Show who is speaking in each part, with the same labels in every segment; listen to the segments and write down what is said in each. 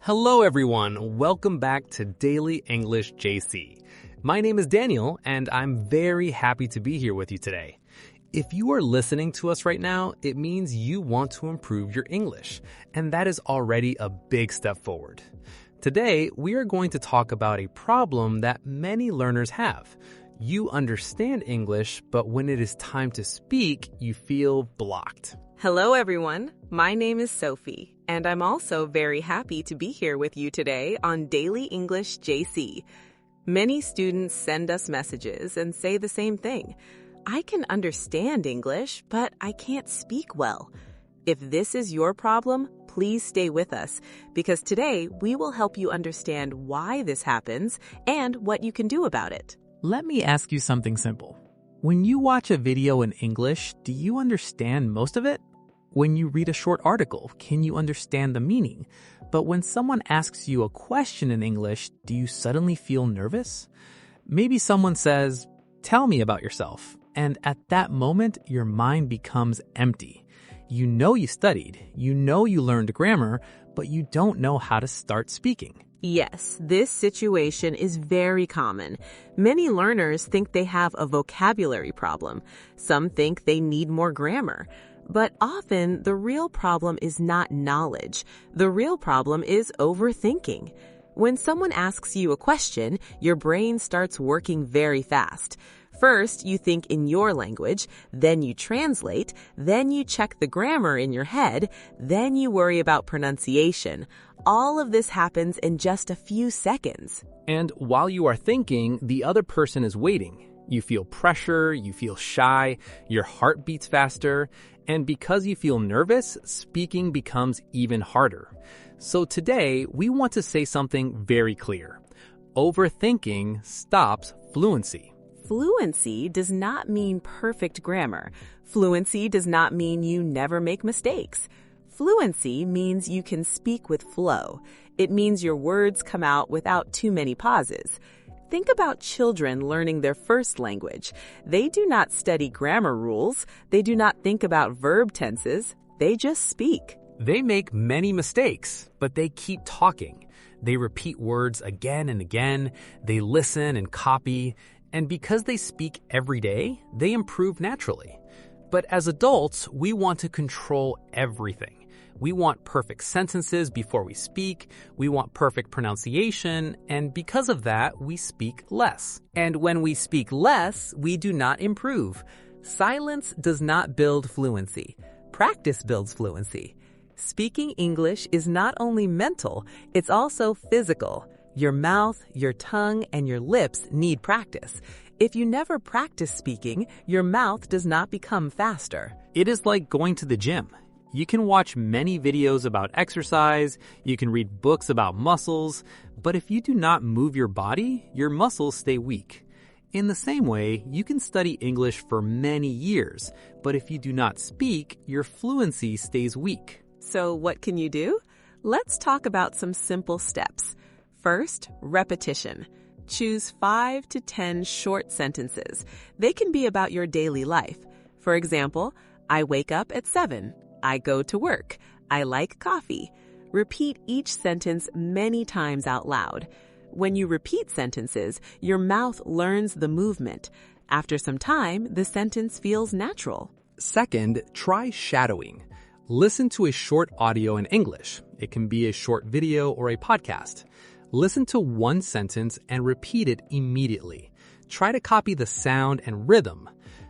Speaker 1: Hello everyone, welcome back to Daily English JC. My name is Daniel and I'm very happy to be here with you today. If you are listening to us right now, it means you want to improve your English, and that is already a big step forward. Today, we are going to talk about a problem that many learners have. You understand English, but when it is time to speak, you feel blocked.
Speaker 2: Hello, everyone. My name is Sophie, and I'm also very happy to be here with you today on Daily English JC. Many students send us messages and say the same thing. I can understand English, but I can't speak well. If this is your problem, please stay with us, because today we will help you understand why this happens and what you can do about it.
Speaker 3: Let me ask you something simple. When you watch a video in English, do you understand most of it? When you read a short article, can you understand the meaning? But when someone asks you a question in English, do you suddenly feel nervous? Maybe someone says, "Tell me about yourself." And at that moment, your mind becomes empty. You know you studied, you know you learned grammar, but you don't know how to start speaking.
Speaker 2: Yes, this situation is very common. Many learners think they have a vocabulary problem. Some think they need more grammar. But often, the real problem is not knowledge. The real problem is overthinking. When someone asks you a question, your brain starts working very fast. First, you think in your language, then you translate, then you check the grammar in your head, then you worry about pronunciation. All of this happens in just a few seconds.
Speaker 1: And while you are thinking, the other person is waiting. You feel pressure, you feel shy, your heart beats faster, and because you feel nervous, speaking becomes even harder. So today, we want to say something very clear. Overthinking stops fluency.
Speaker 2: Fluency does not mean perfect grammar. Fluency does not mean you never make mistakes. Fluency means you can speak with flow. It means your words come out without too many pauses. Think about children learning their first language. They do not study grammar rules. They do not think about verb tenses. They just speak.
Speaker 1: They make many mistakes, but they keep talking. They repeat words again and again. They listen and copy. And because they speak every day, they improve naturally. But as adults, we want to control everything. We want perfect sentences before we speak. We want perfect pronunciation. And because of that, we speak less. And when we speak less, we do not improve. Silence does not build fluency. Practice builds fluency. Speaking English is not only mental, it's also physical. Your mouth, your tongue, and your lips need practice. If you never practice speaking, your mouth does not become faster. It is like going to the gym. You can watch many videos about exercise, you can read books about muscles, but if you do not move your body, your muscles stay weak. In the same way, you can study English for many years, but if you do not speak, your fluency stays weak.
Speaker 2: So what can you do? Let's talk about some simple steps. First, repetition. Choose 5 to 10 short sentences. They can be about your daily life. For example, I wake up at 7. I go to work. I like coffee. Repeat each sentence many times out loud. When you repeat sentences, your mouth learns the movement. After some time, the sentence feels natural.
Speaker 1: Second, try shadowing. Listen to a short audio in English. It can be a short video or a podcast. Listen to one sentence and repeat it immediately. Try to copy the sound and rhythm.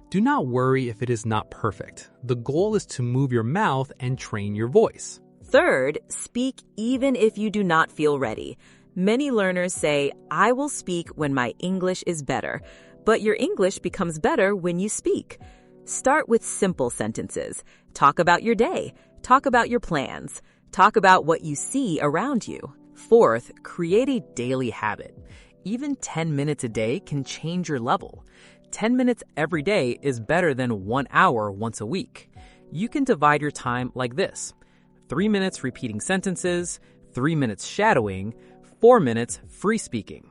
Speaker 1: Do not worry if it is not perfect. The goal is to move your mouth and train your voice.
Speaker 2: Third, speak even if you do not feel ready. Many learners say, I will speak when my English is better. But your English becomes better when you speak. Start with simple sentences. Talk about your day. Talk about your plans. Talk about what you see around you. Fourth, create a daily habit. Even 10 minutes a day can change your level. 10 minutes every day is better than 1 hour once a week. You can divide your time like this: 3 minutes repeating sentences, 3 minutes shadowing, 4 minutes free speaking.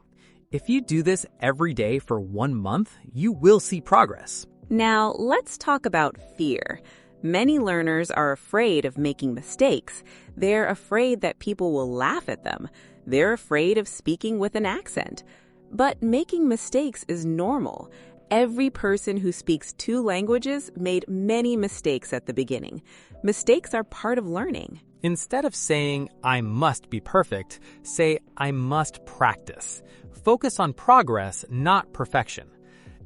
Speaker 2: If you do this every day for 1 month, you will see progress. Now, let's talk about fear. Many learners are afraid of making mistakes. They're afraid that people will laugh at them. They're afraid of speaking with an accent. But making mistakes is normal. Every person who speaks 2 languages made many mistakes at the beginning. Mistakes are part of learning.
Speaker 3: Instead of saying, I must be perfect, say, I must practice. Focus on progress, not perfection.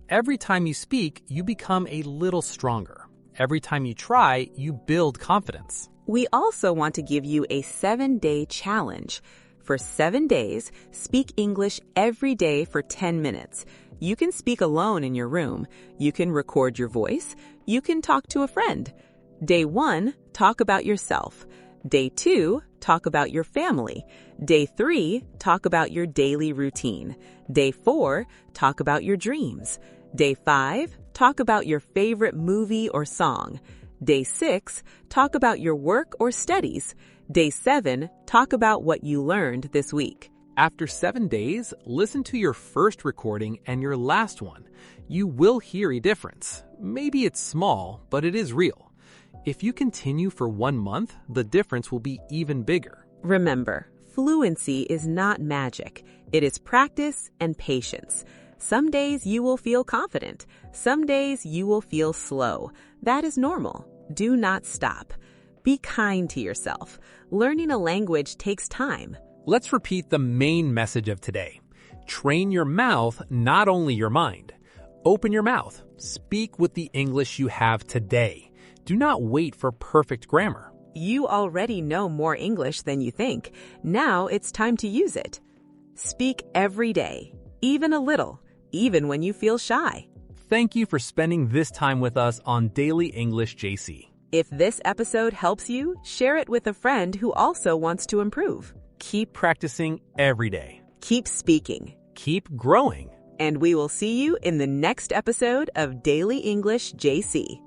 Speaker 3: Every time you speak, you become a little stronger. Every time you try, you build confidence.
Speaker 2: We also want to give you a 7-day challenge. For 7 days, speak English every day for 10 minutes. You can speak alone in your room. You can record your voice. You can talk to a friend. Day 1, talk about yourself. Day 2, talk about your family. Day 3, talk about your daily routine. Day 4, talk about your dreams. Day 5, talk about your favorite movie or song. Day 6, talk about your work or studies. Day 7, talk about what you learned this week.
Speaker 3: After 7 days, listen to your first recording and your last one. You will hear a difference. Maybe it's small, but it is real. If you continue for 1 month, the difference will be even bigger.
Speaker 2: Remember, fluency is not magic. It is practice and patience. Some days you will feel confident. Some days you will feel slow. That is normal. Do not stop. Be kind to yourself. Learning a language takes time.
Speaker 3: Let's repeat the main message of today. Train your mouth, not only your mind. Open your mouth. Speak with the English you have today. Do not wait for perfect grammar.
Speaker 2: You already know more English than you think. Now it's time to use it. Speak every day, even a little, even when you feel shy.
Speaker 3: Thank you for spending this time with us on Daily English JC.
Speaker 2: If this episode helps you, share it with a friend who also wants to improve.
Speaker 3: Keep practicing every day.
Speaker 2: Keep speaking.
Speaker 3: Keep growing.
Speaker 2: And we will see you in the next episode of Daily English JC.